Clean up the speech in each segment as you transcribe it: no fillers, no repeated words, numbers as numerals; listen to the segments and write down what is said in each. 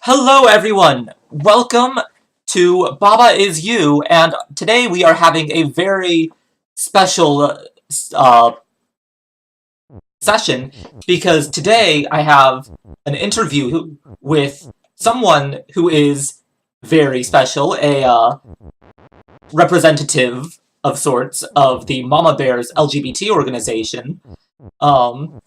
Hello, everyone! Welcome to Baba Is You, and today we are having a very special uh, session because today I have an interview with someone who is very special, a representative of sorts of the Mama Bears LGBT organization. Um,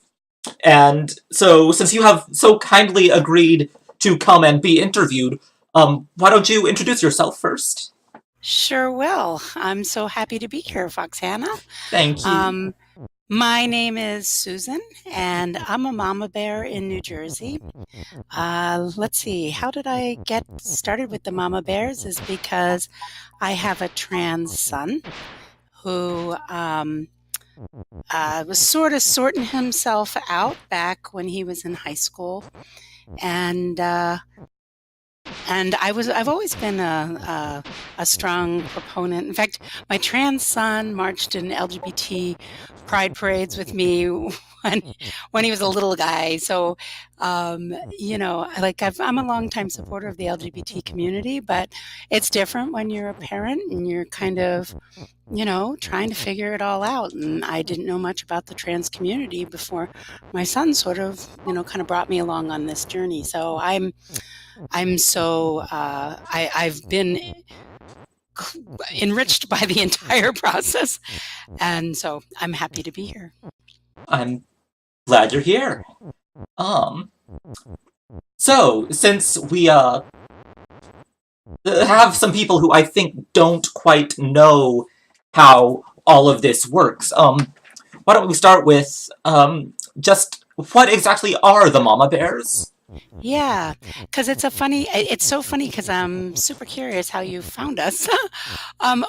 and so, since you have so kindly agreed to come and be interviewed, why don't you introduce yourself first? Sure will. I'm so happy to be here, Foxana. Thank you. Um, my name is Susan, and I'm a mama bear in New Jersey. Let's see, how did I get started with the mama bears? Is because I have a trans son who was sort of sorting himself out back when he was in high school, and I've always been a strong proponent. In fact, my trans son marched in LGBT pride parades with me when when he was a little guy. So, I'm a longtime supporter of the LGBT community, but it's different when you're a parent and you're kind of, trying to figure it all out. And I didn't know much about the trans community before my son sort of, kind of brought me along on this journey. So I've been enriched by the entire process, and so I'm happy to be here. I'm glad you're here. Um, so, since we, have some people who I think don't quite know how all of this works, why don't we start with, just what exactly are the Mama Bears? Yeah, because it's so funny because I'm super curious how you found us.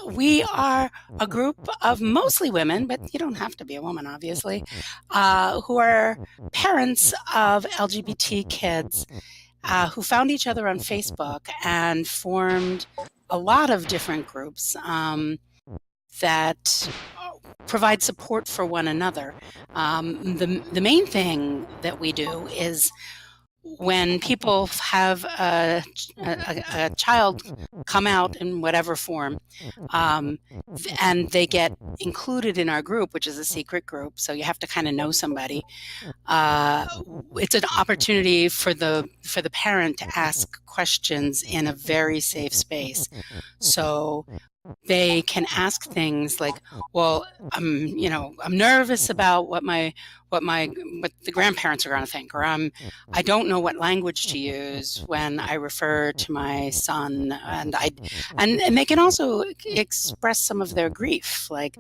We are a group of mostly women, but you don't have to be a woman, obviously, who are parents of LGBT kids who found each other on Facebook and formed a lot of different groups that provide support for one another. The main thing that we do is when people have a child come out in whatever form, um, and they get included in our group, which is a secret group, so you have to kind of know somebody. Uh, it's an opportunity for the parent to ask questions in a very safe space. So they can ask things like, well, I'm nervous about what my what the grandparents are going to think, or I don't know what language to use when I refer to my son. And they can also express some of their grief, like,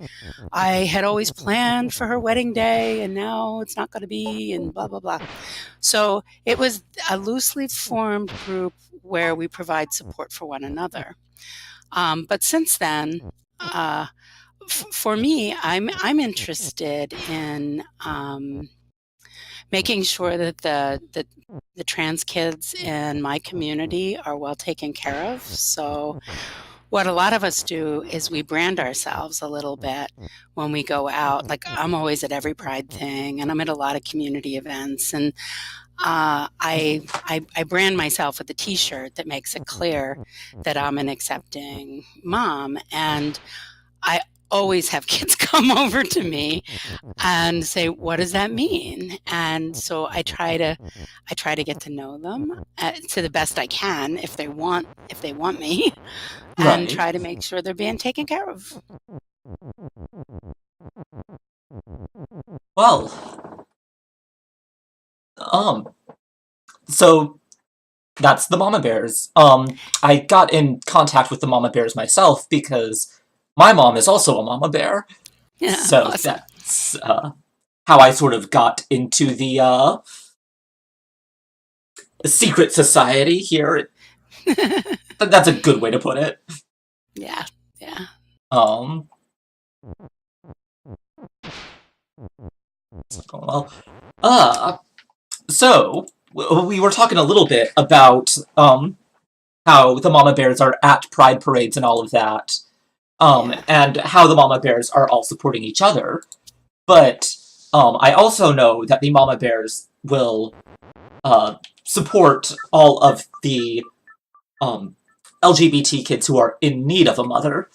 I had always planned for her wedding day and now it's not going to be, and blah blah blah. So it was a loosely formed group where we provide support for one another. But since then, for me, I'm interested in making sure that the trans kids in my community are well taken care of. So what a lot of us do is we brand ourselves a little bit when we go out. Like, I'm always at every Pride thing, and I'm at a lot of community events, and I brand myself with a T-shirt that makes it clear that I'm an accepting mom, and I always have kids come over to me and say, "What does that mean?" And so I try to get to know them to the best I can if they want me, and Right. try to make sure they're being taken care of. Well, um, so that's the Mama Bears. I got in contact with the Mama Bears myself because my mom is also a Mama Bear, Yeah, so awesome. that's, how I sort of got into the, secret society here. That's a good way to put it. Yeah, yeah. Um, well, uh, so, we were talking a little bit about, how the Mama Bears are at Pride parades and all of that, Yeah. and how the Mama Bears are all supporting each other. But I also know that the Mama Bears will uh, support all of the um, LGBT kids who are in need of a mother.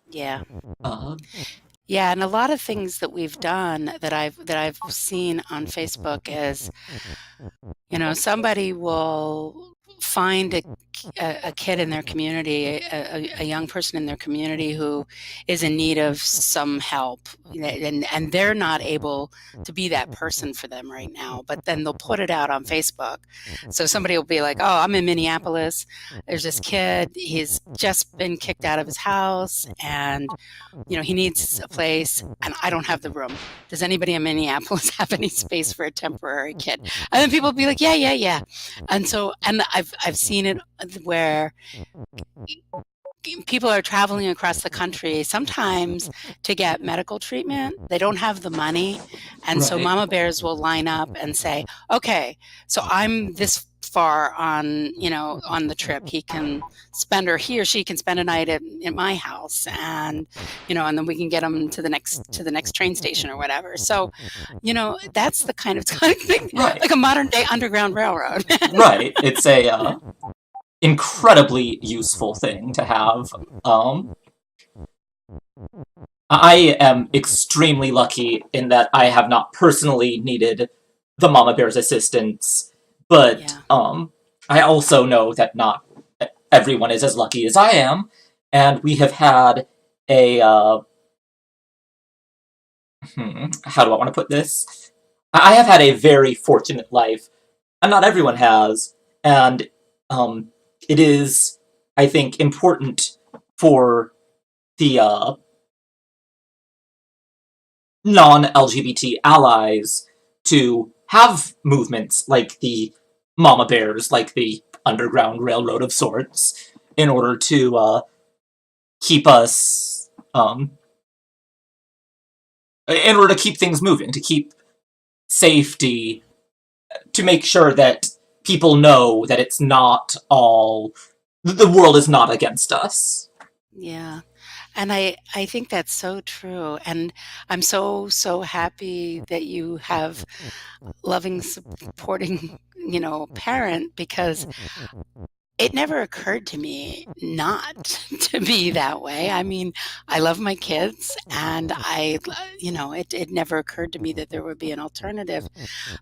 Yeah. Uh, Yeah, and a lot of things that we've done that I've seen on Facebook is, somebody will find a kid in their community, a young person in their community who is in need of some help, and they're not able to be that person for them right now. But then they'll put it out on Facebook. So somebody will be like, "Oh, I'm in Minneapolis. There's this kid. He's just been kicked out of his house, and he needs a place, and I don't have the room. Does anybody in Minneapolis have any space for a temporary kid?" And then people will be like, "Yeah, yeah, yeah." And I've seen it where people are traveling across the country sometimes to get medical treatment. They don't have the money. And so right, mama bears will line up and say, "Okay, so I'm this far on the trip. He or she can spend a night at my house, and and then we can get them to the next train station or whatever." So, that's the kind of thing, right, like a modern day underground railroad. right. It's a incredibly useful thing to have. Um, I am extremely lucky in that I have not personally needed the Mama Bear's assistance, but Yeah. I also know that not everyone is as lucky as I am, and we have had a how do I want to put this? I have had a very fortunate life, and not everyone has, and um, it is, I think, important for the non-LGBT allies to have movements like the Mama Bears, like the Underground Railroad of sorts, in order to keep us, in order to keep things moving, to keep safety, to make sure that people know that it's not all, the world is not against us. Yeah. And I think that's so true. And I'm so, so happy that you have loving, supporting, parent, because it never occurred to me not to be that way. I mean, I love my kids, and it never occurred to me that there would be an alternative.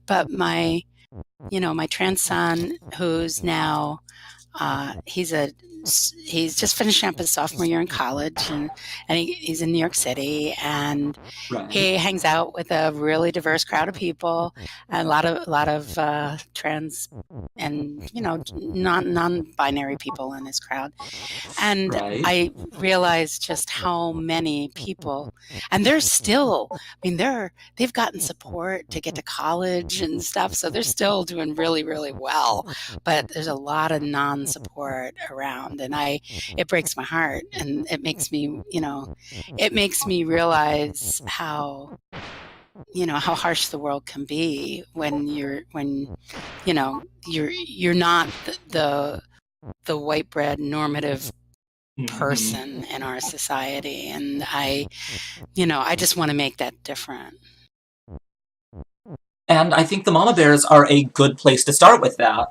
But my trans son, who's now he's just finishing up his sophomore year in college, and he's in New York City, and Right, he hangs out with a really diverse crowd of people, and a lot of trans and non-binary people in his crowd. And right. I realized just how many people, and they're still, I mean, they've gotten support to get to college and stuff, so they're still doing really, really well. But there's a lot of non-support around, and it breaks my heart, and it makes me realize how harsh the world can be when you're not the white bread normative Mhm. person in our society, and I just want to make that different. And I think the Mama Bears are a good place to start with that.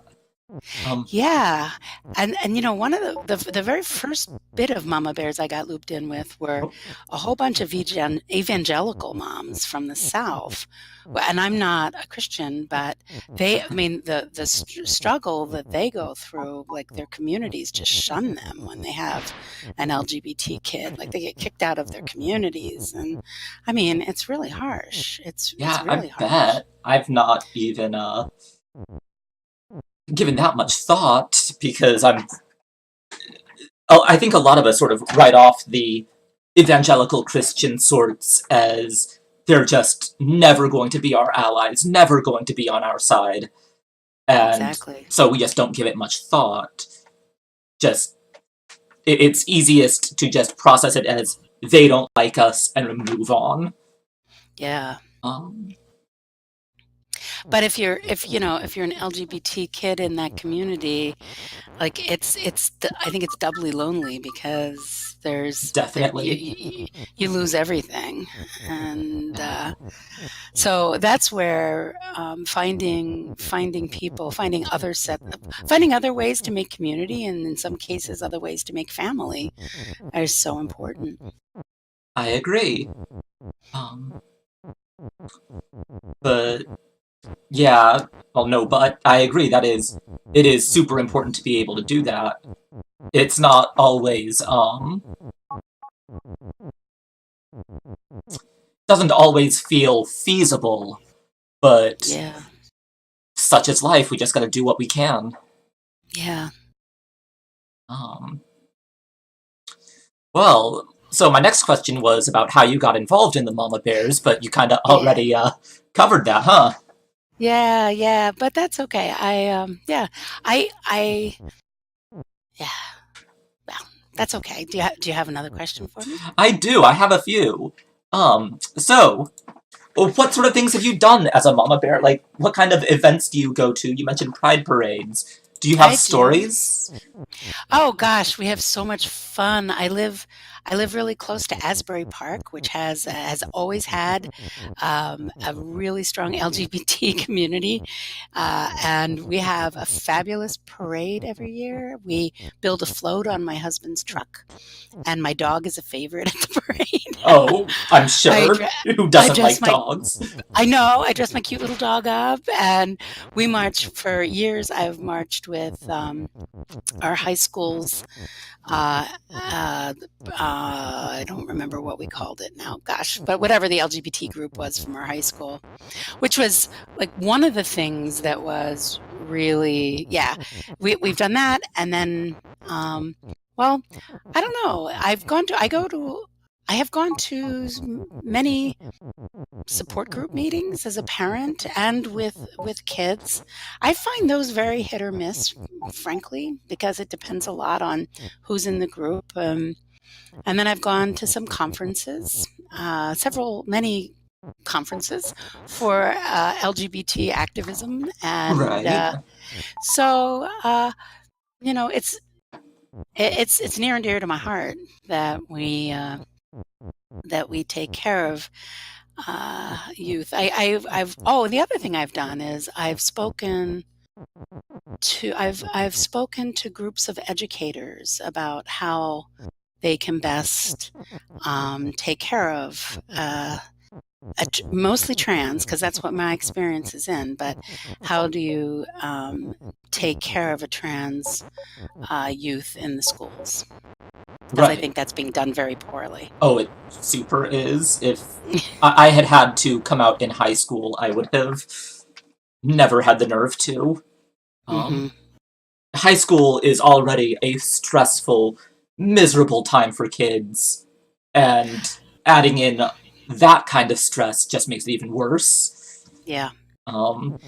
Um, Yeah, and one of the very first bit of mama bears I got looped in with were oh, a whole bunch of evangelical moms from the South. And I'm not a Christian, but I mean, the struggle that they go through, like their communities just shun them when they have an LGBT kid, like they get kicked out of their communities, and I mean, it's really harsh. It's yeah, I really harsh. bet. I've not even given that much thought because I think a lot of us sort of write off the evangelical Christian sorts as they're just never going to be our allies, never going to be on our side. And Exactly. so we just don't give it much thought. Just, it's easiest to just process it as they don't like us and move on. Yeah. Um, But if you're an LGBT kid in that community, like I think it's doubly lonely because Definitely. you lose everything, and so that's where finding other ways to make community, and in some cases other ways to make family, are so important. I agree. Um, but yeah, well, no, but I agree that it is super important to be able to do that. It's not always doesn't always feel feasible, but Yeah, such is life. We just got to do what we can. yeah, Um, well, so my next question was about how you got involved in the Mama Bears, but you kind of yeah, already covered that, huh? yeah, yeah. But that's okay. I yeah. Well, that's okay. Do you have another question for me? I do. I have a few. So what sort of things have you done as a mama bear? Like, what kind of events do you go to? You mentioned pride parades. Do you have I do. stories? Oh gosh, we have so much fun. I live really close to Asbury Park, which has always had a really strong LGBT community, and we have a fabulous parade every year. We build a float on my husband's truck, and my dog is a favorite at the parade. Oh, I'm I sure. dre- Who I doesn't dress like my dogs? I know. I dressed my cute little dog up, and we march for years. I've marched with our high school's. Uh, uh, I don't remember what we called it now. Gosh, but whatever the LGBT group was from our high school, which was like one of the things that was really, yeah. We've done that, and then, well, I don't know. I have gone to many support group meetings as a parent and with kids. I find those very hit or miss, frankly, because it depends a lot on who's in the group. And then I've gone to some conferences, many conferences for LGBT activism, and Right. so it's near and dear to my heart that we take care of youth. I've oh, and the other thing I've done is I've spoken to groups of educators about how they can best take care of mostly trans, because that's what my experience is in. But how do you take care of a trans youth in the schools? Because I Right. think that's being done very poorly. Oh, it super is. If I had had to come out in high school, I would have never had the nerve to. Hmm. Um, High school is already a stressful, miserable time for kids, and adding in that kind of stress just makes it even worse. Yeah, Um,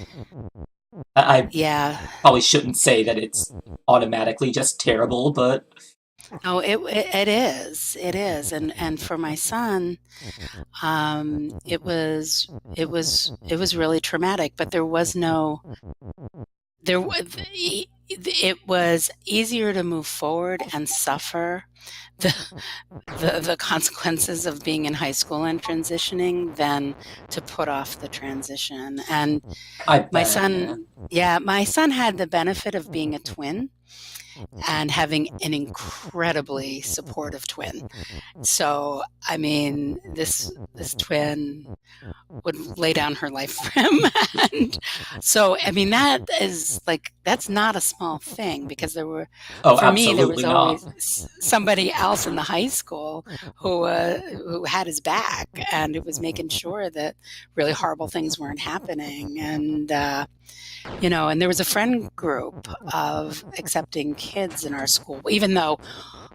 I yeah. probably shouldn't say that it's automatically just terrible, but Oh, it is. It is. And for my son, it was really traumatic. But it was easier to move forward and suffer the the consequences of being in high school and transitioning than to put off the transition. And I my bet, yeah. son, yeah, my son had the benefit of being a twin and having an incredibly supportive twin. So, I mean, this twin would lay down her life for him. And so, I mean, that's not a small thing, because Oh, for me, there was absolutely not. always somebody else in the high school who had his back, and it was making sure that really horrible things weren't happening. And, and there was a friend group of accepting kids in our school, even though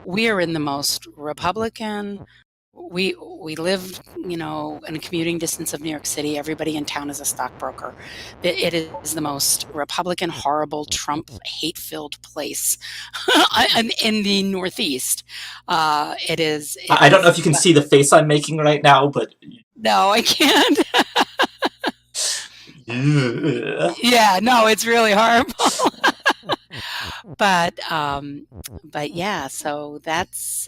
we're in the most Republican. We live, in a commuting distance of New York City. Everybody in town is a stockbroker. It is the most Republican, horrible, Trump hate-filled place in the Northeast. It is. It I don't know if is. you can see the face I'm making right now, but No, I can't. Ugh. Yeah, no, it's really horrible. But yeah, so that's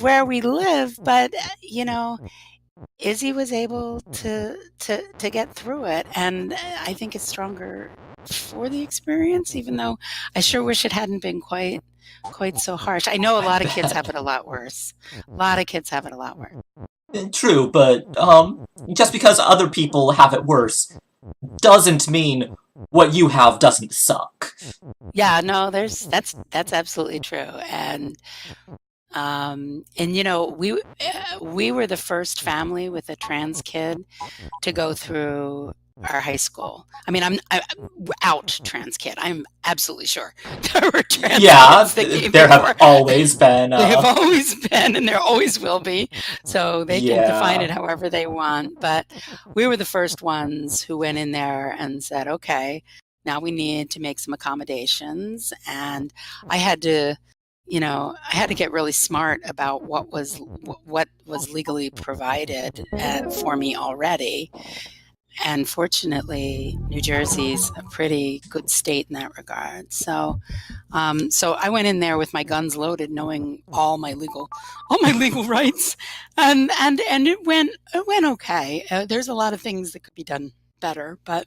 where we live. But Izzy was able to get through it, and I think it's stronger for the experience. Even though I sure wish it hadn't been quite so harsh. I know a I lot of kids have bet. it a lot worse. A lot of kids have it a lot worse. True, but just because other people have it worse doesn't mean what you have doesn't suck. Yeah, no, that's absolutely true. And we were the first family with a trans kid to go through our high school. I mean, I'm out trans kid. I'm absolutely sure there were trans Yeah, kids that came there have before. always been, They have always been, and there always will be. So they can define yeah. it however they want. But we were the first ones who went in there and said, okay, now we need to make some accommodations. And I had to, I had to get really smart about what was legally provided for me already. And fortunately, New Jersey's a pretty good state in that regard. So I went in there with my guns loaded, knowing all my legal rights, and it went okay. There's a lot of things that could be done better, but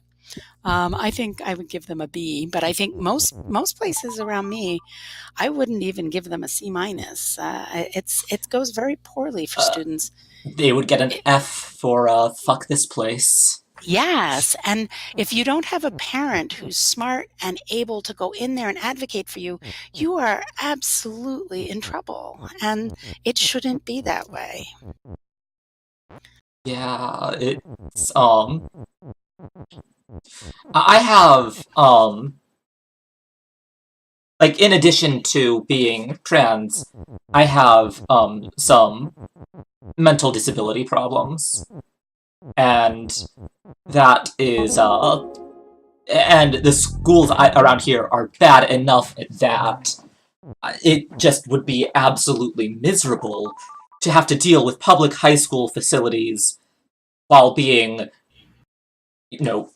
I think I would give them a B. But I think most places around me, I wouldn't even give them a C minus. It goes very poorly for Uh, students. they would get an It, F for, fuck this place. Yes. And if you don't have a parent who's smart and able to go in there and advocate for you, you are absolutely in trouble. And it shouldn't be that way. Yeah, I have, like, in addition to being trans, I have, some mental disability problems. And that is, and the schools around here are bad enough that it just would be absolutely miserable to have to deal with public high school facilities while being, you know,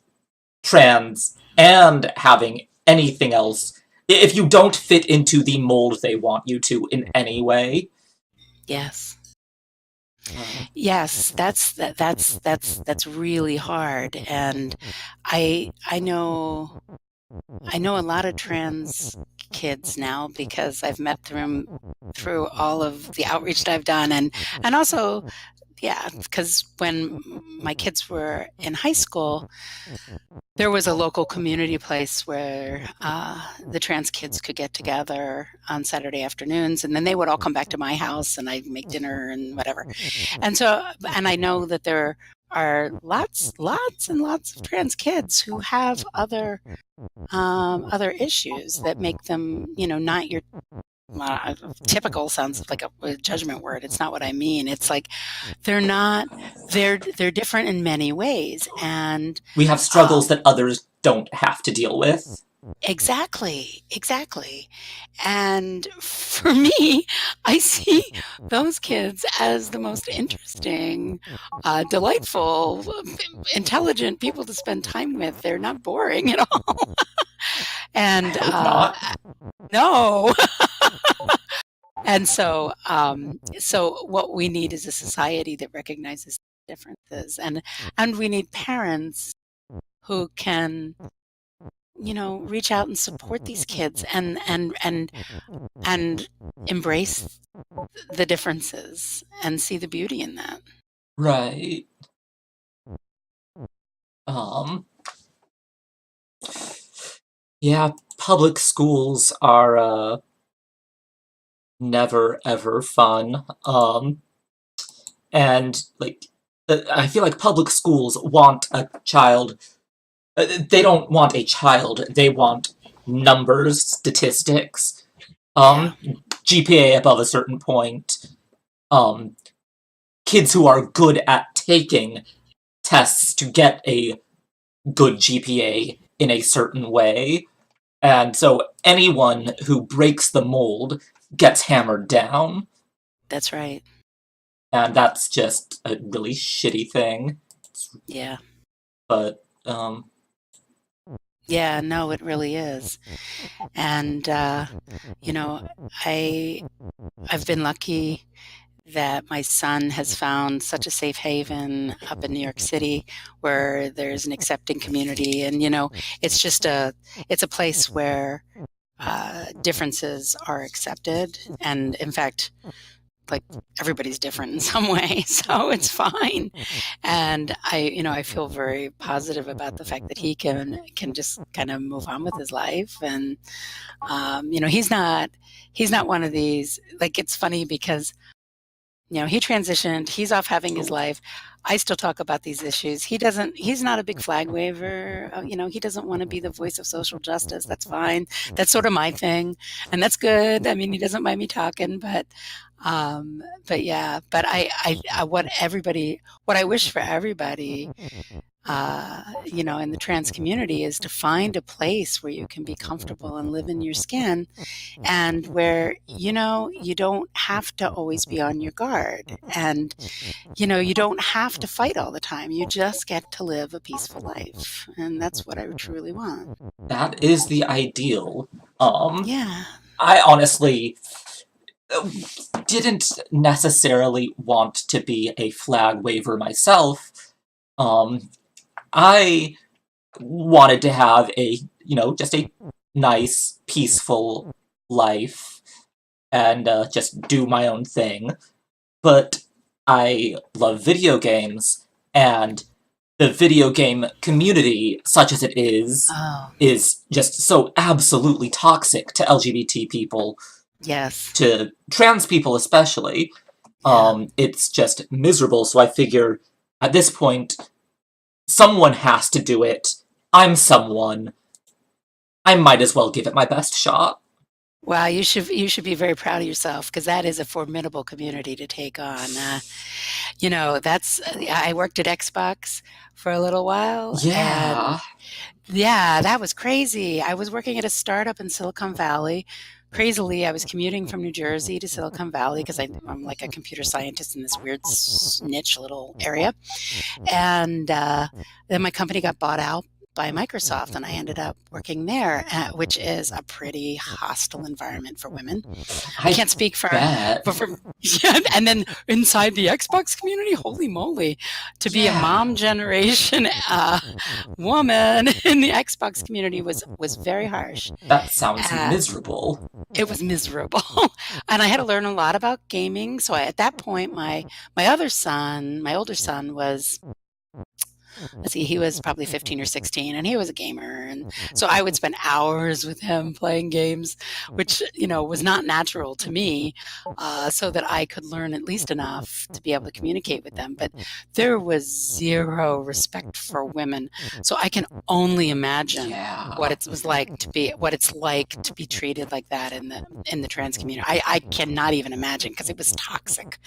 trans and having anything else. If you don't fit into the mold they want you to in any way. Yes. Uh, Yes, that's really hard. And I know a lot of trans kids now because I've met them through all of the outreach that I've done, and also, yeah, because when my kids were in high school, there was a local community place where the trans kids could get together on Saturday afternoons, and then they would all come back to my house, and I'd make dinner and whatever. And I know that there are lots and lots of trans kids who have other issues that make them, not your typical. Sounds like a judgment word. It's not what I mean. It's like they're not. They're different in many ways, and we have struggles um, that others don't have to deal with. exactly. And for me, I see those kids as the most interesting, delightful, intelligent people to spend time with. They're not boring at all. I And hope not. no. And so what we need is a society that recognizes differences, and we need parents who can, reach out and support these kids and embrace the differences and see the beauty in that. Right. Um, yeah, public schools are, never ever fun. And, like, I feel like public schools want a child. They don't want a child, they want numbers, statistics, Yeah, um, GPA above a certain point, um, kids who are good at taking tests to get a good GPA in a certain way. And so anyone who breaks the mold gets hammered down, that's right. and that's just a really shitty thing. Yeah. But Um, Yeah, no, it really is. And you know, I I've been lucky that my son has found such a safe haven up in New York City where there's an accepting community, and it's just it's a place where differences are accepted, and in fact, like, everybody's different in some way, so it's fine. And I feel very positive about the fact that he can just kind of move on with his life. And he's not one of these, like, it's funny because he transitioned. He's off having his oh, life. I still talk about these issues. He's not a big flag waver. He doesn't want to be the voice of social justice. That's fine. That's sort of my thing. And that's good. I mean, he doesn't mind me talking, but yeah, but what I wish for everybody, in the trans community is to find a place where you can be comfortable and live in your skin, and where you don't have to always be on your guard, and you don't have to fight all the time. You just get to live a peaceful life, and that's what I truly want. that is the ideal. Um, Yeah. I honestly didn't necessarily want to be a flag waver myself. Um, I wanted to have just a nice, peaceful life and just do my own thing. But I love video games, and the video game community, such as it Oh, is just so absolutely toxic to LGBT people, yes. to trans people especially. Yeah. It's just miserable, so I figure at this point, someone has to do it. I'm someone. I might as well give it my best shot. Wow, you should be very proud of yourself, because that is a formidable community to take on. That's I worked at Xbox for a little while, and Yeah. yeah, that was crazy. I was working at a startup in Silicon Valley. Crazily, I was commuting from New Jersey to Silicon Valley because I'm like a computer scientist in this weird niche little area. And then my company got bought out by Microsoft, and I ended up working there, which is a pretty hostile environment for women. I I can't speak bet. for yeah, and then inside the Xbox community, holy moly, to be a Yeah. mom generation woman in the Xbox community was very harsh. That sounds Uh, miserable. it was miserable, and I had to learn a lot about gaming. So at that point, my older son was, let's see, he was probably 15 or 16, and he was a gamer. And so I would spend hours with him playing games, which, was not natural to me, so that I could learn at least enough to be able to communicate with them. But there was zero respect for women. So I can only imagine Yeah. what it's like to be treated like that in the trans community. I cannot even imagine, because it was toxic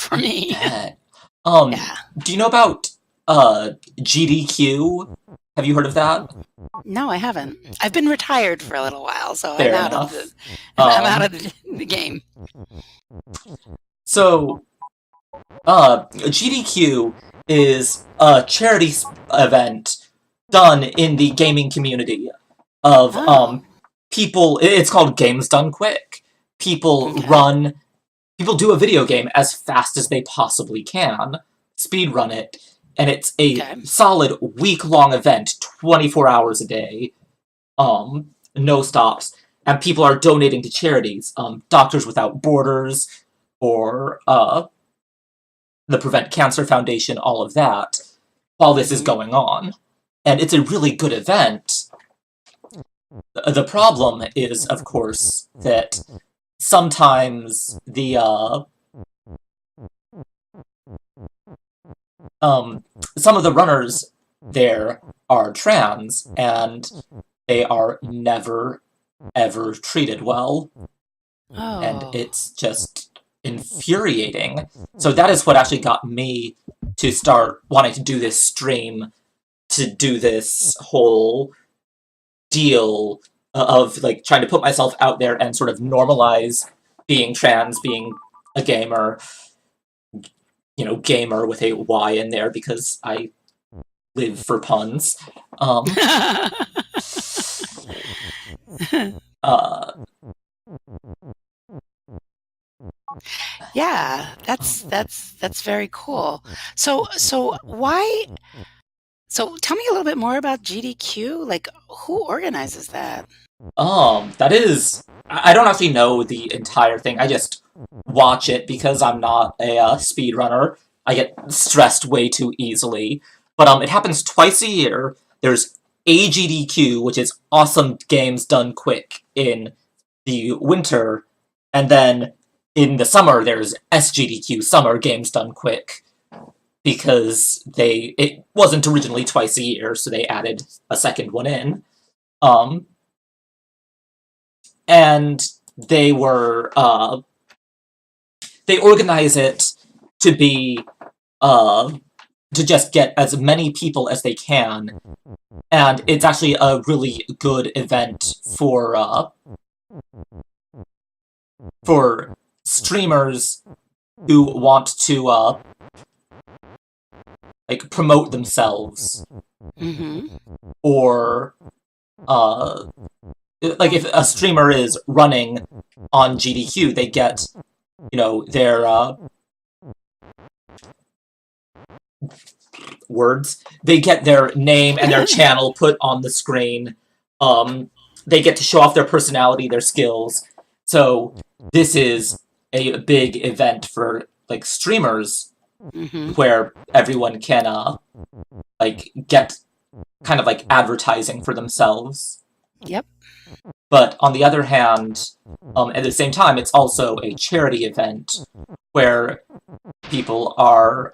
for I me. bet. Yeah. Do you know about GDQ? Have you heard of that? No, I haven't. I've been retired for a little while, so I'm Fair out of the enough. I'm out Um, of the game. so GDQ is a charity event done in the gaming community of Oh, people. It's called Games Done Quick. People okay, run. People do a video game as fast as they possibly can, speed run it, and it's a okay. solid week-long event, 24 hours a day, no stops, and people are donating to charities, Doctors Without Borders, or the Prevent Cancer Foundation, all of that, while this is Hmm. going on. And it's a really good event. The problem is, of course, that sometimes um, some of the runners there are trans, and they are never, ever treated well. And Oh, it's just infuriating. So that is what actually got me to start wanting to do this stream, to do this whole deal of like trying to put myself out there and sort of normalize being trans, being a gamer, gamer with a Y in there, because I live for puns. Um, uh, Yeah, that's very cool. So why so tell me a little bit more about GDQ. Like who organizes that? that is. I don't actually know the entire thing. I just watch it because I'm not a speedrunner. I get stressed way too easily. But it happens twice a year. There's AGDQ, which is Awesome Games Done Quick in the winter, and then in the summer there's SGDQ, Summer Games Done Quick, because it wasn't originally twice a year, so they added a second one in. Um, and they were they organize it to be uh, to just get as many people as they can, and it's actually a really good event for streamers who want to like promote themselves, Mm-hmm. or uh, like if a streamer is running on GDQ, they get their words. They get their name and their channel put on the screen. Um, they get to show off their personality, their skills. So this is a big event for like streamers Mm-hmm. where everyone can like get kind of like advertising for themselves. Yep. But on the other hand, at the same time, it's also a charity event where people are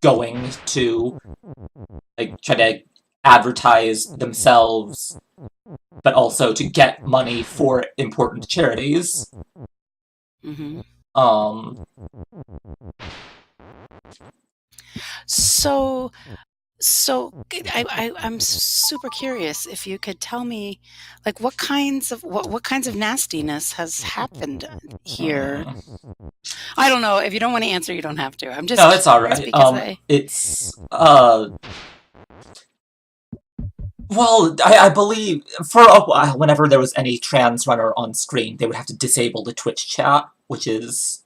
going to like try to advertise themselves, but also to get money for important charities. Mm-hmm. Um, So I'm super curious if you could tell me like what kinds of nastiness has happened here. I don't know. If you don't want to answer, you don't have to. I'm no, just it's all curious right. because I It's well, I believe for a while, whenever there was any trans runner on screen, they would have to disable the Twitch chat, which is,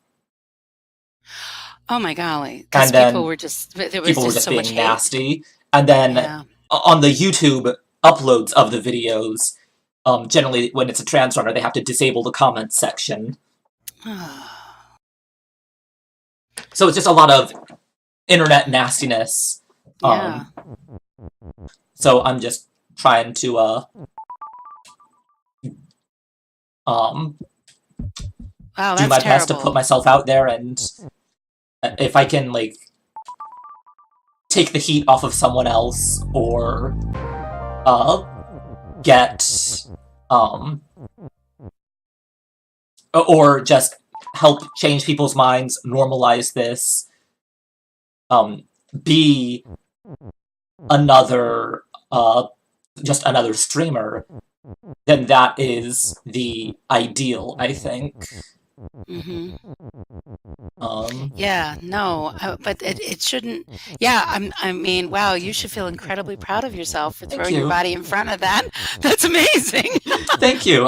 oh my golly, because and then there was people were just just so much being hate. nasty. And then Yeah. on the YouTube uploads of the videos, generally when it's a trans runner, they have to disable the comments section. So it's just a lot of internet nastiness. Yeah. So I'm just trying to um Wow, do that's my best to put terrible. myself out there, and if I can like take the heat off of someone else, or uh get um or just help change people's minds, normalize this, um be another just another streamer, then that is the ideal, I think. Hmm. um Yeah, no, but it shouldn't. Yeah, I mean, wow, you should feel incredibly proud of yourself for Thank throwing your you. body in front of that. That's amazing. Thank you.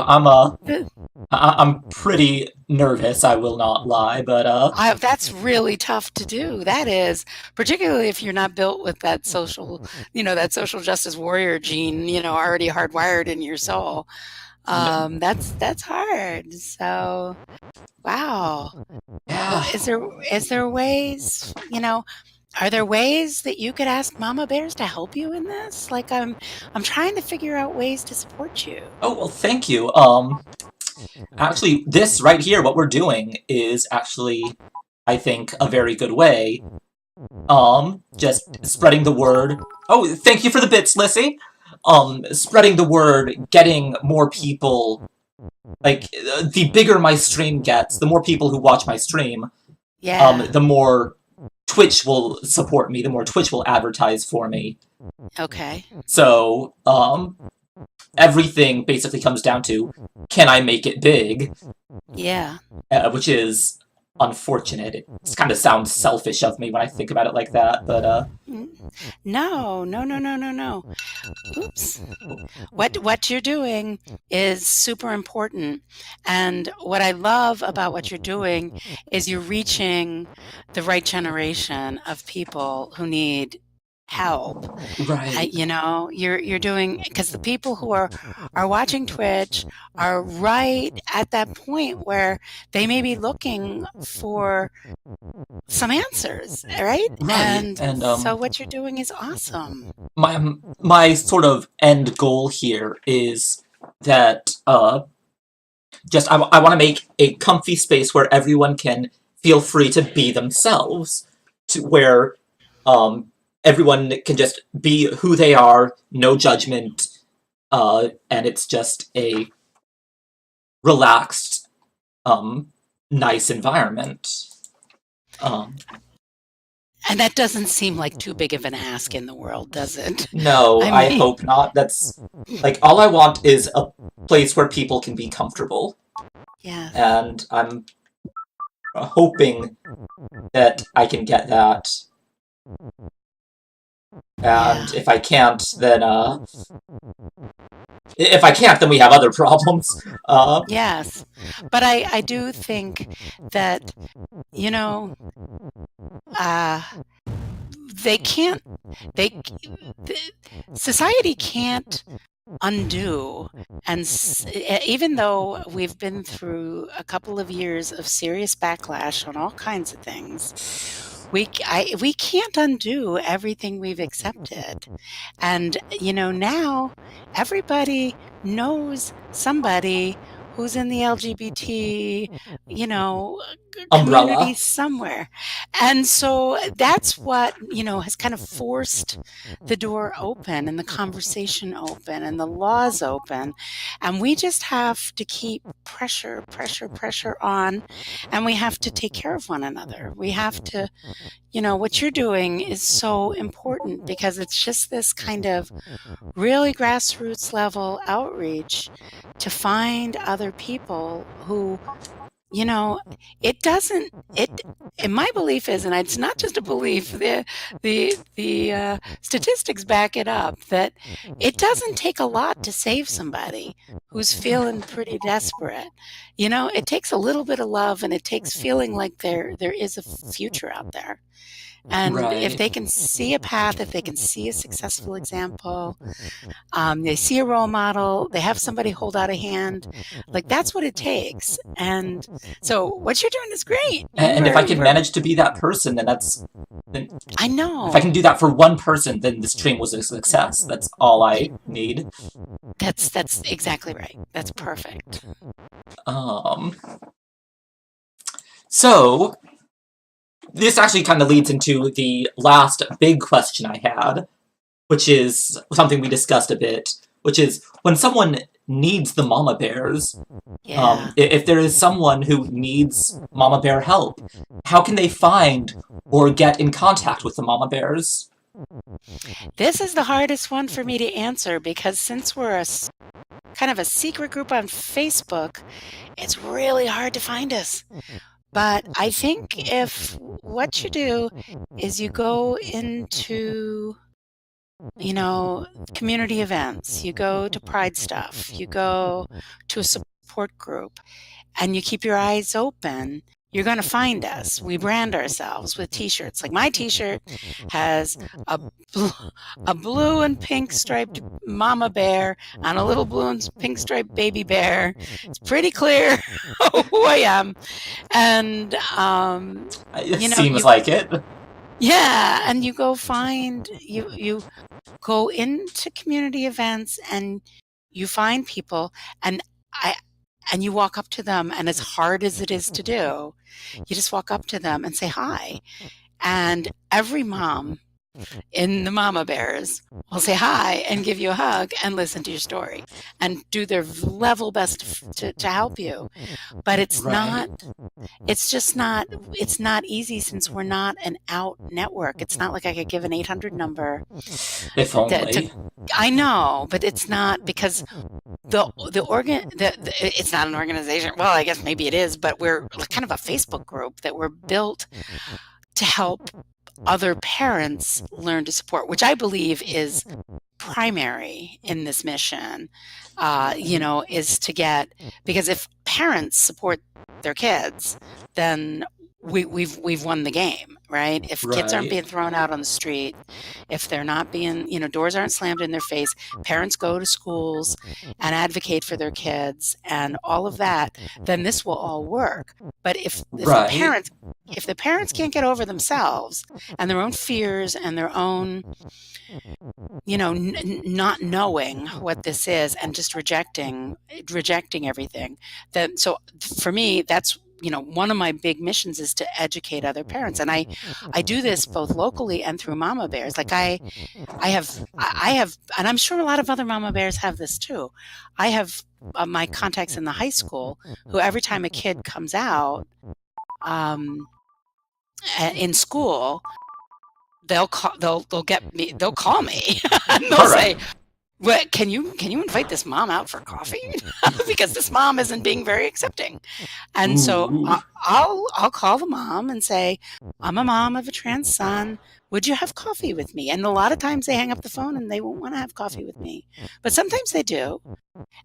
I'm pretty nervous, I will not lie, but That's really tough to do. That is, particularly if you're not built with that that social justice warrior gene, already hardwired in your soul. That's hard. So, wow. Well, yeah. is there ways, are there ways that you could ask mama bears to help you in this? Like I'm trying to figure out ways to support you. Oh, well, thank you. Actually, this right here, what we're doing, is actually, I think, a very good way. Just spreading the word. Oh, thank you for the bits, Lissy. Spreading the word, getting more people. Like, the bigger my stream gets, the more people who watch my stream, Yeah. the more Twitch will support me, the more Twitch will advertise for me. Okay. So, everything basically comes down to, can I make it big? Yeah. Which is unfortunate. It kind of sounds selfish of me when I think about it like that, but No, no, no, no, no, no. Oops. What you're doing is super important. And what I love about what you're doing is you're reaching the right generation of people who need help. right, You're doing because the people who are watching Twitch are right at that point where they may be looking for some answers, right? right, And and so what you're doing is awesome. my sort of end goal here is that I want to make a comfy space where everyone can feel free to be themselves, to where um, everyone can just be who they are, no judgment, and it's just a relaxed, um, nice environment. Um, And that doesn't seem like too big of an ask in the world, does it? no, I I mean, hope not. That's like all I want is a place where people can be comfortable, yes. and I'm hoping that I can get that. And Yeah. if I can't, then if I can't, then we have other problems. Yes. But I do think that, you know, uh, they can't, they, th- society can't undo. And even though we've been through a couple of years of serious backlash on all kinds of things, we can't undo everything we've accepted. And, now everybody knows somebody who's in the LGBT, you know, community Umbrella. somewhere. And so that's what, has kind of forced the door open and the conversation open and the laws open. And we just have to keep pressure, pressure, pressure on. And we have to take care of one another. We have to, what you're doing is so important because it's just this kind of really grassroots level outreach to find other people who, you know, it doesn't, it, and my belief is, and it's not just a belief, the statistics back it up, that it doesn't take a lot to save somebody who's feeling pretty desperate. It takes a little bit of love and it takes feeling like there is a future out there. And if Right. they can see a path, if they can see a successful example, they see a role model, they have somebody hold out a hand, like that's what it takes. And so what you're doing is great. And if I can manage to be that person, then then I if I know. can do that for one person, then this stream was a success. That's all I need. That's exactly right. That's perfect. Um, so this actually kind of leads into the last big question I had, which is something we discussed a bit, which is when someone needs the mama bears, Yeah. if there is someone who needs mama bear help, how can they find or get in contact with the mama bears? This is the hardest one for me to answer because since we're kind of a secret group on Facebook, it's really hard to find us. But I think if what you do is you go into, community events, you go to Pride stuff, you go to a support group, and you keep your eyes open, you're going to find us. We brand ourselves with t-shirts. Like my t-shirt has a a blue and pink striped mama bear and a little blue and pink striped baby bear. It's pretty clear who I am. And It seems you like it. yeah, and you go find you go into community events and you find people, and I and you walk up to them, and as hard as it is to do, you just walk up to them and say hi. And every mom in the mama bears will say hi and give you a hug and listen to your story and do their level best to help you. But Right. it's just not, it's not easy since we're not an out network. It's not like I could give an 800 number If to only. I know, but it's not because it's not an organization. Well, I guess maybe it is, but we're kind of a Facebook group that we're built to help other parents learn to support, which I believe is primary in this mission. Is to get, because if parents support their kids, then we've won the game, right? If kids aren't Right. being thrown out on the street, if they're not being, doors aren't slammed in their face, parents go to schools and advocate for their kids and all of that, then this will all work. But Right. if the parents can't get over themselves and their own fears and their own, not knowing what this is and just rejecting everything, then so for me, that's, one of my big missions is to educate other parents. And I do this both locally and through mama bears. Like I have, and I'm sure a lot of other mama bears have this too. I have my contacts in the high school who every time a kid comes out um, in school, they'll call me and they'll All right. say, "Well, can you invite this mom out for coffee?" Because this mom isn't being very accepting. And so Ooh. I'll call the mom and say, "I'm a mom of a trans son. Would you have coffee with me?" And a lot of times they hang up the phone and they won't want to have coffee with me. But sometimes they do.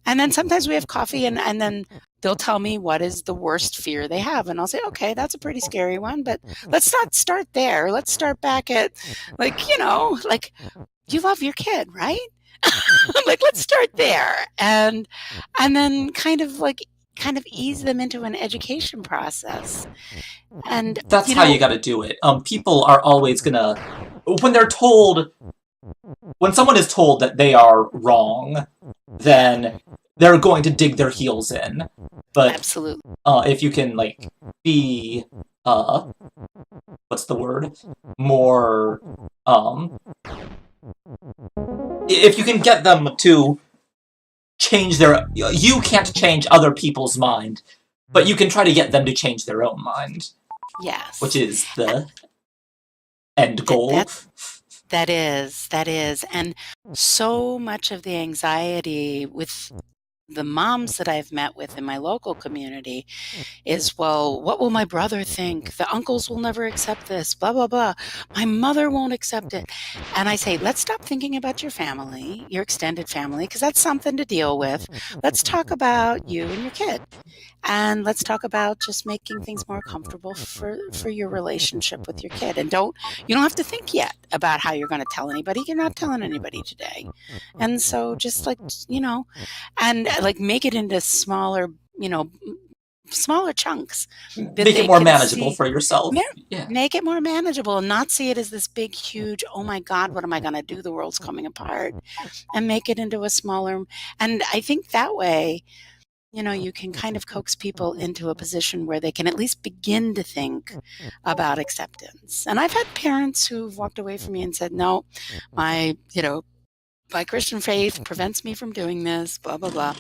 And then sometimes we have coffee, and then they'll tell me what is the worst fear they have. And I'll say, "Okay, that's a pretty scary one, but let's not start there. Let's start back at, like you love your kid, right?" Like, let's start there. And then kind of ease them into an education process. And That's how you gotta do it. People are always gonna, when they're told, when someone is told that they are wrong, then they're going to dig their heels in. But absolutely. if you can, like, be, uh, what's the word? More, if you can get them to change their, you can't change other people's mind, but you can try to get them to change their own mind, which Yes. is the end That goal. that that is. And so much of the anxiety with the moms that I've met with in my local community is, well, what will my brother think? The uncles will never accept this, blah, blah, blah. My mother won't accept it. And I say, let's stop thinking about your family, your extended family, because that's something to deal with. Let's talk about you and your kid. And let's talk about just making things more comfortable for your relationship with your kid. And you don't have to think yet about how you're going to tell anybody. You're not telling anybody today. And so just and like make it into smaller chunks that Make it they more can manageable see. for yourself. Yeah, Yeah. make it more manageable and not see it as this big, huge, oh my God, what am I going to do? The world's coming apart. And make it into a smaller. And I think that way, you can kind of coax people into a position where they can at least begin to think about acceptance. And I've had parents who've walked away from me and said, no, my, my Christian faith prevents me from doing this, blah, blah, blah.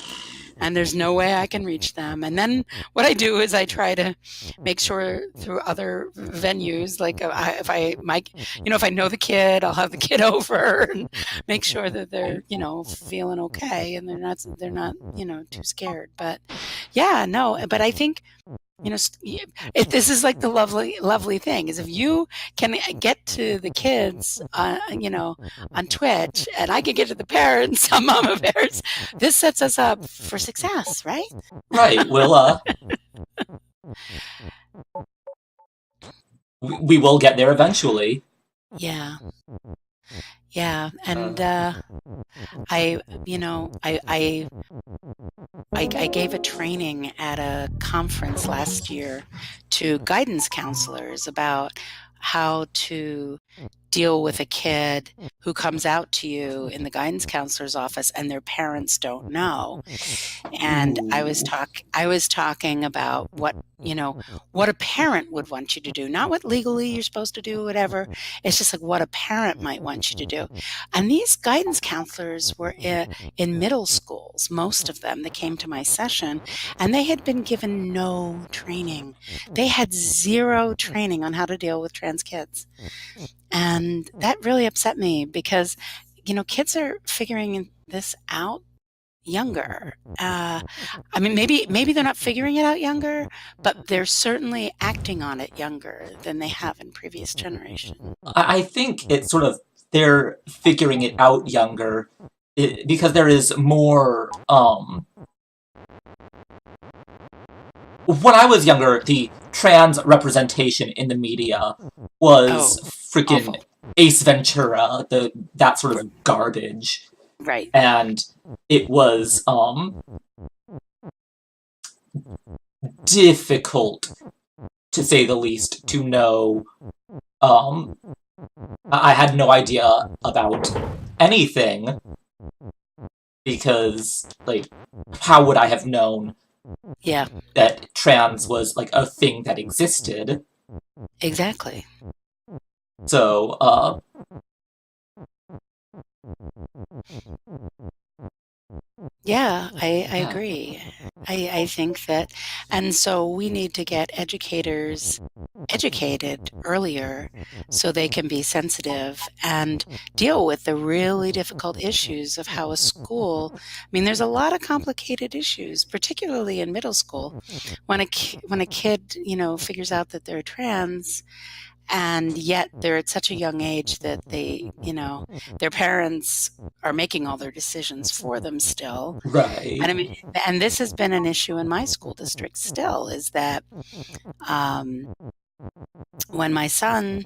And there's no way I can reach them. And then what I do is I try to make sure through other venues, like if I know the kid, I'll have the kid over and make sure that they're, feeling okay and they're not, too scared. But yeah, no, but I think, this is like the lovely, lovely thing is if you can get to the kids, on Twitch, and I can get to the parents on Mama Bears, this sets us up for success, right? Right. We will get there eventually. Yeah, yeah, and Uh, I, you know, I gave a training at a conference last year to guidance counselors about how to deal with a kid who comes out to you in the guidance counselor's office and their parents don't know. And I was ooh. talking about what you know, what a parent would want you to do, not what legally you're supposed to do, whatever. It's just like what a parent might want you to do. And these guidance counselors were in middle schools, most of them that came to my session, and they had been given no training. They had zero training on how to deal with trans kids. And that really upset me because, kids are figuring this out younger. I mean, maybe they're not figuring it out younger, but they're certainly acting on it younger than they have in previous generations. I think it's sort of they're figuring it out younger because there is more. When I was younger, the trans representation in the media was Oh, freaking awful. Ace Ventura, that sort of garbage, Right. and it was difficult to say the least to know. Um, I had no idea about anything because, like, how would I have known Yeah, that trans was like a thing that existed? exactly. So, Yeah, I yeah, agree. I think that, and so we need to get educators educated earlier so they can be sensitive and deal with the really difficult issues of how a school, I mean, there's a lot of complicated issues, particularly in middle school. When a kid, figures out that they're trans, and yet they're at such a young age that their parents are making all their decisions for them still. right, And I mean, and this has been an issue in my school district still, is that um, when my son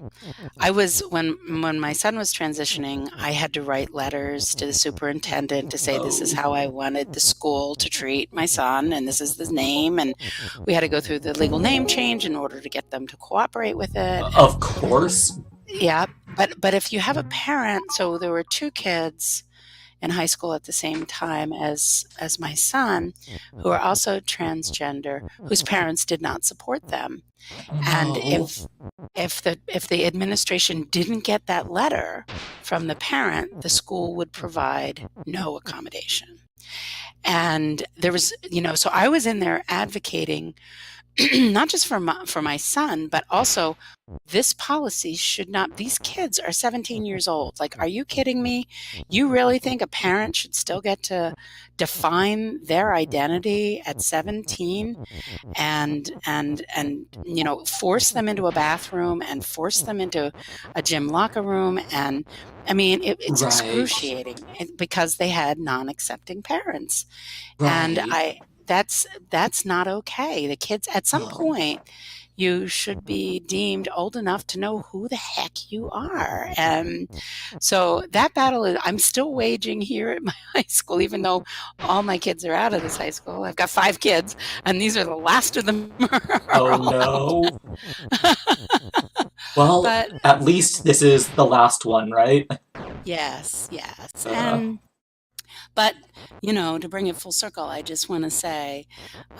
when my son was transitioning, I had to write letters to the superintendent to say this is oh, how I wanted the school to treat my son, and this is the name, and we had to go through the legal name change in order to get them to cooperate with it. And of course, yeah, but if you have a parent, so there were two kids in high school at the same time as my son who are also transgender, whose parents did not support them. oh And no, if the administration didn't get that letter from the parent, the school would provide no accommodation. And there was, so I was in there advocating not just for my son, but also this policy should not, these kids are 17 years old. Like, are you kidding me? You really think a parent should still get to define their identity at 17 and force them into a bathroom and force them into a gym locker room? And I mean, it's right, excruciating because they had non-accepting parents. And right, that's not okay. The kids, at some oh, point, you should be deemed old enough to know who the heck you are. And so that battle I'm still waging here at my high school, even though all my kids are out of this high school. I've got 5 kids, and these are the last of them oh are out. no. Well, But at least this is the last one, right? yes, yes. Uh, But to bring it full circle, I just want to say,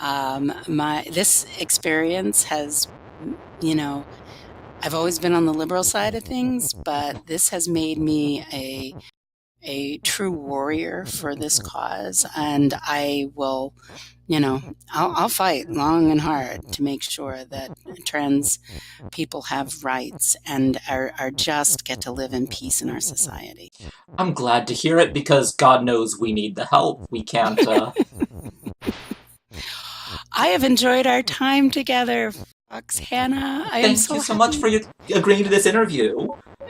my this experience has, you know, I've always been on the liberal side of things, but this has made me a true warrior for this cause, and I will, I'll fight long and hard to make sure that trans people have rights and are just get to live in peace in our society. I'm glad to hear it because God knows we need the help. We can't, I have enjoyed our time together, Fox Hannah. I am thank you so so much for happy. you agreeing to this interview.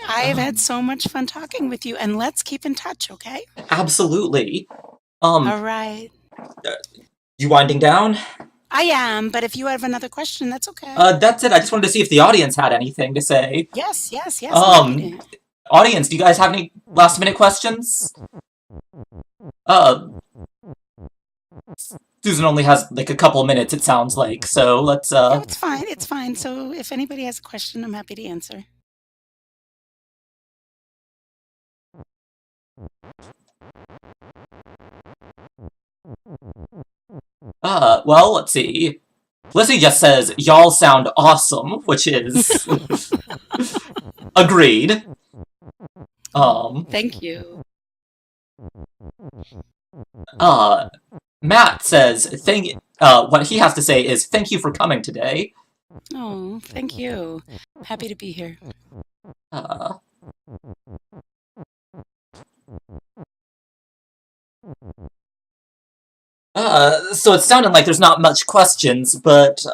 I have had Um, so much fun talking with you, and let's keep in touch, okay? absolutely. All right. You winding down? I am, but if you have another question, that's okay. That's it. I just wanted to see if the audience had anything to say. Yes, yes, yes. I'm happy Um, to. audience, do you guys have any last minute questions? Uh, Susan only has like a couple minutes, it sounds like. So let's, Yeah, it's fine. It's fine. So if anybody has a question, I'm happy to answer. well, let's see. Lizzie just says, y'all sound awesome, which is agreed. Thank you. Matt says, what he has to say is, thank you for coming today. Oh, thank you. Happy to be here. So it's sounding like there's not much questions, but,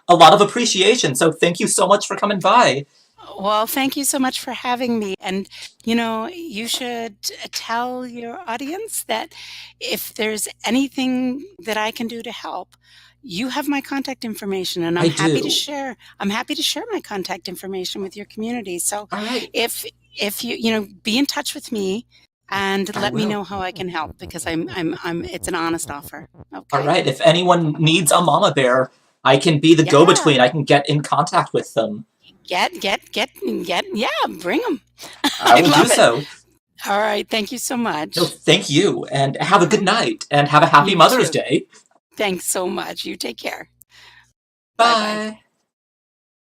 a lot of appreciation, so thank you so much for coming by. Well, thank you so much for having me. And, you should tell your audience that if there's anything that I can do to help, you have my contact information and I do. I'm happy to share my contact information with your community. So Alright, if be in touch with me and I let me will. know how I can help because it's an honest offer. Okay? Alright, if anyone needs a mama bear, I can be the Yeah. go-between. I can get in contact with them. Yeah, bring them. I I will do love it. so. All right. Thank you so No, much. thank you, and have a good Uh-huh. night, and have a happy You Mother's too. Day. Thanks so much. You take care. Bye bye. Bye.